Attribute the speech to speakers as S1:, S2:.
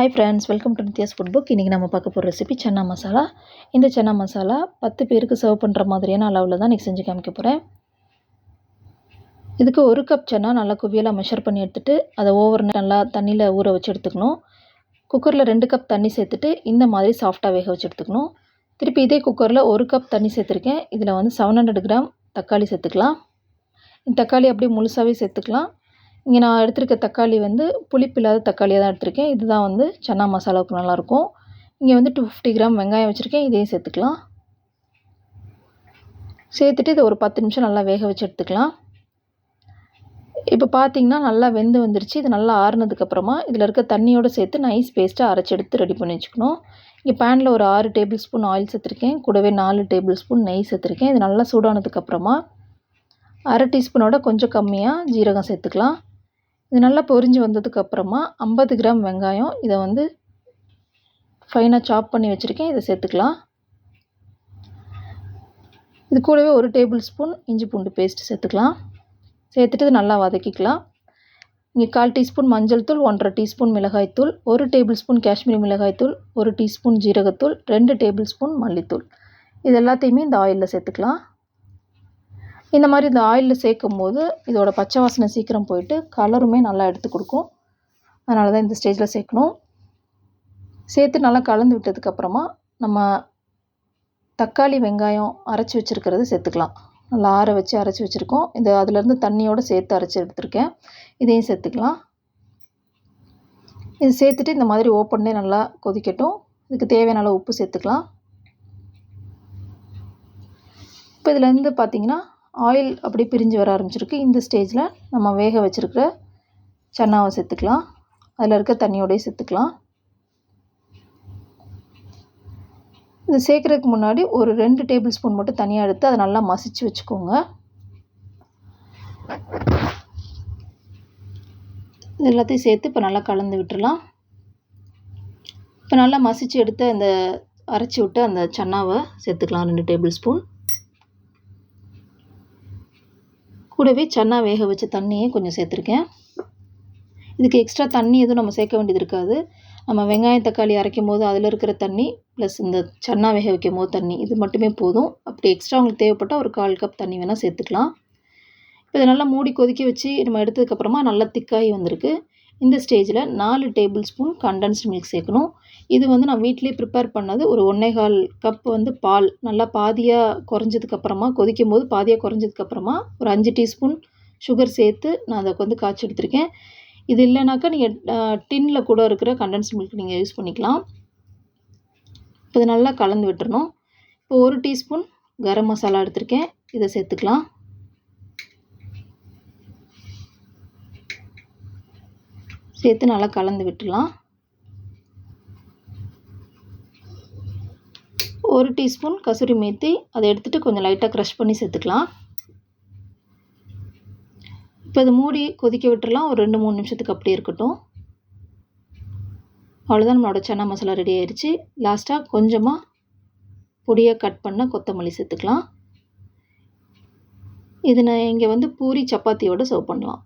S1: Hi friends, welcome to Nithya's food book. இன்றைக்கி நம்ம பார்க்க போகிற ரெசிபி சன்னா மசாலா. இந்த சன்னா மசாலா 10 பேருக்கு சர்வ் பண்ணுற மாதிரியான அளவில் தான் இன்றைக்கி செஞ்சு காமிக்க போகிறேன். இதுக்கு 1 கப் சன்னா நல்லா குவியலாக மெஷர் பண்ணி எடுத்துகிட்டு அதை ஓவர் நல்லா தண்ணியில் ஊற வச்சு எடுத்துக்கணும். குக்கரில் 2 கப் தண்ணி சேர்த்துட்டு இந்த மாதிரி சாஃப்டாக வேக வச்சு எடுத்துக்கணும். திருப்பி இதே குக்கரில் 1 கப் தண்ணி சேர்த்துருக்கேன். இதில் வந்து 700 கிராம் தக்காளி சேர்த்துக்கலாம். இந்த தக்காளி அப்படியே முழுசாகவே சேர்த்துக்கலாம். இங்கே நான் எடுத்திருக்க தக்காளி வந்து புளிப்பு இல்லாத தக்காளியாக தான் எடுத்திருக்கேன். இதுதான் வந்து சன்னா மசாலாவுக்கு நல்லாயிருக்கும். இங்கே வந்து 250 கிராம் வெங்காயம் வச்சுருக்கேன். இதையும் சேர்த்துக்கலாம். சேர்த்துட்டு இதை ஒரு 10 நிமிஷம் நல்லா வேக வச்சு எடுத்துக்கலாம். இப்போ பார்த்தீங்கன்னா நல்லா வெந்து வந்துருச்சு. இது நல்லா ஆறுனதுக்கப்புறமா இதில் இருக்க தண்ணியோடு சேர்த்து நைஸ் பேஸ்ட்டாக அரைச்சி எடுத்து ரெடி பண்ணி வச்சுக்கணும். இங்கே பேனில் ஒரு 6 டேபிள் ஸ்பூன் ஆயில் சேர்த்துருக்கேன். கூடவே 4 டேபிள் ஸ்பூன் நெய் சேர்த்துருக்கேன். இது நல்லா சூடானதுக்கப்புறமா 1/2 டீஸ்பூனோட கொஞ்சம் கம்மியாக ஜீரகம் சேர்த்துக்கலாம். இது நல்லா பொரிஞ்சு வந்ததுக்கப்புறமா 50 கிராம் வெங்காயம் இதை வந்து ஃபைனாக சாப் பண்ணி வச்சுருக்கேன். இதை சேர்த்துக்கலாம். இது கூடவே 1 டேபிள் ஸ்பூன் இஞ்சி பூண்டு பேஸ்ட் சேர்த்துக்கலாம். சேர்த்துட்டு இது நல்லா வதக்கிக்கலாம். இங்கே 1/4 டீஸ்பூன் மஞ்சள் தூள், 1/2 டீஸ்பூன் மிளகாய்த்தூள், 1 டேபிள் ஸ்பூன் காஷ்மீரி மிளகாய்த்தூள், 1 டீஸ்பூன் ஜீரகத்தூள், 2 டேபிள் ஸ்பூன் மல்லித்தூள். இது எல்லாத்தையுமே இந்த ஆயிலில் சேர்த்துக்கலாம். இந்த மாதிரி இந்த ஆயிலில் சேர்க்கும் போது இதோட பச்சை வாசனை சீக்கிரம் போயிட்டு கலருமே நல்லா எடுத்து கொடுக்கும். அதனால தான் இந்த ஸ்டேஜில் சேர்க்கணும். சேர்த்து நல்லா கலந்து விட்டதுக்கப்புறமா நம்ம தக்காளி வெங்காயம் அரைச்சி வச்சுருக்கிறது சேர்த்துக்கலாம். நல்லா ஆற வச்சு அரைச்சி வச்சுருக்கோம். இது அதிலேருந்து தண்ணியோடு சேர்த்து அரைச்சி எடுத்துருக்கேன். இதையும் சேர்த்துக்கலாம். இது சேர்த்துட்டு இந்த மாதிரி ஓப்பன்லேயே நல்லா கொதிக்கட்டும். இதுக்கு தேவையான அளவு உப்பு சேர்த்துக்கலாம். இப்போ இதுலேருந்து பார்த்திங்கன்னா ஆயில் அப்படி பிரிஞ்சு வர ஆரம்பிச்சிருக்கு. இந்த ஸ்டேஜில் நம்ம வேக வச்சுருக்கிற சன்னாவை சேர்த்துக்கலாம். அதில் இருக்க தண்ணியோடய சேர்த்துக்கலாம். இது சேர்க்குறதுக்கு முன்னாடி ஒரு 2 டேபிள் ஸ்பூன் மட்டும் தனியாக எடுத்து அதை நல்லா மசிச்சு வச்சுக்கோங்க. இது எல்லாத்தையும் சேர்த்து இப்போ நல்லா கலந்து விட்டுடலாம். இப்போ நல்லா மசிச்சு எடுத்து அந்த அரைச்சி விட்டு அந்த சன்னாவை சேர்த்துக்கலாம். 2 டேபிள் ஸ்பூன். கூடவே சன்னா வேக வச்ச தண்ணியே கொஞ்சம் சேர்த்துருக்கேன். இதுக்கு எக்ஸ்ட்ரா தண்ணி எதுவும் நம்ம சேர்க்க வேண்டியது இருக்காது. நம்ம வெங்காயம் தக்காளி அரைக்கும் போது அதில் இருக்கிற தண்ணி ப்ளஸ் இந்த சன்னா வேக வைக்கும் போது தண்ணி இது மட்டுமே போதும். அப்படி எக்ஸ்ட்ரா உங்களுக்கு தேவைப்பட்டால் ஒரு 1/4 கப் தண்ணி வேணால் சேர்த்துக்கலாம். இப்போ இதை நல்லா மூடி கொதிக்க வச்சு நம்ம எடுத்ததுக்கப்புறமா நல்லா திக்காகி வந்திருக்கு. இந்த ஸ்டேஜில் 4 டேபிள் ஸ்பூன் கண்டென்ஸ்டு மில்க் சேர்க்கணும். இது வந்து நான் வீட்டிலே ப்ரிப்பேர் பண்ணது. ஒரு 1.25 கப் வந்து பால் நல்லா பாதியாக குறைஞ்சதுக்கப்புறமா கொதிக்கும் போது பாதியாக குறைஞ்சதுக்கப்புறமா ஒரு 5 டீஸ்பூன் சுகர் சேர்த்து நான் அதை வந்து காய்ச்சி எடுத்திருக்கேன். இது இல்லைனாக்கா நீங்கள் டின்னில் கூட இருக்கிற கண்டென்ஸ்டு மில்க் நீங்கள் யூஸ் பண்ணிக்கலாம். இப்போ இது நல்லா கலந்து விட்டுறணும். இப்போ 1 டீஸ்பூன் கரம் மசாலா எடுத்திருக்கேன். இதை சேர்த்துக்கலாம். சேர்த்து நல்லா கலந்து விட்டுடலாம். 1 டீஸ்பூன் கசூரி மேத்தி அதை எடுத்துகிட்டு கொஞ்சம் லைட்டாக க்ரஷ் பண்ணி சேர்த்துக்கலாம். இப்போ இது மூடி கொதிக்க விட்டுறலாம். ஒரு 2-3 நிமிஷத்துக்கு அப்படியே இருக்கட்டும். அவ்வளோதான், நம்மளோட சன்னா மசாலா ரெடி ஆயிடுச்சு. லாஸ்ட்டாக கொஞ்சமாக பொடியாக கட் பண்ண கொத்தமல்லி சேர்த்துக்கலாம். இது நான் இங்கே வந்து பூரி சப்பாத்தியோடு சர்வ் பண்ணலாம்.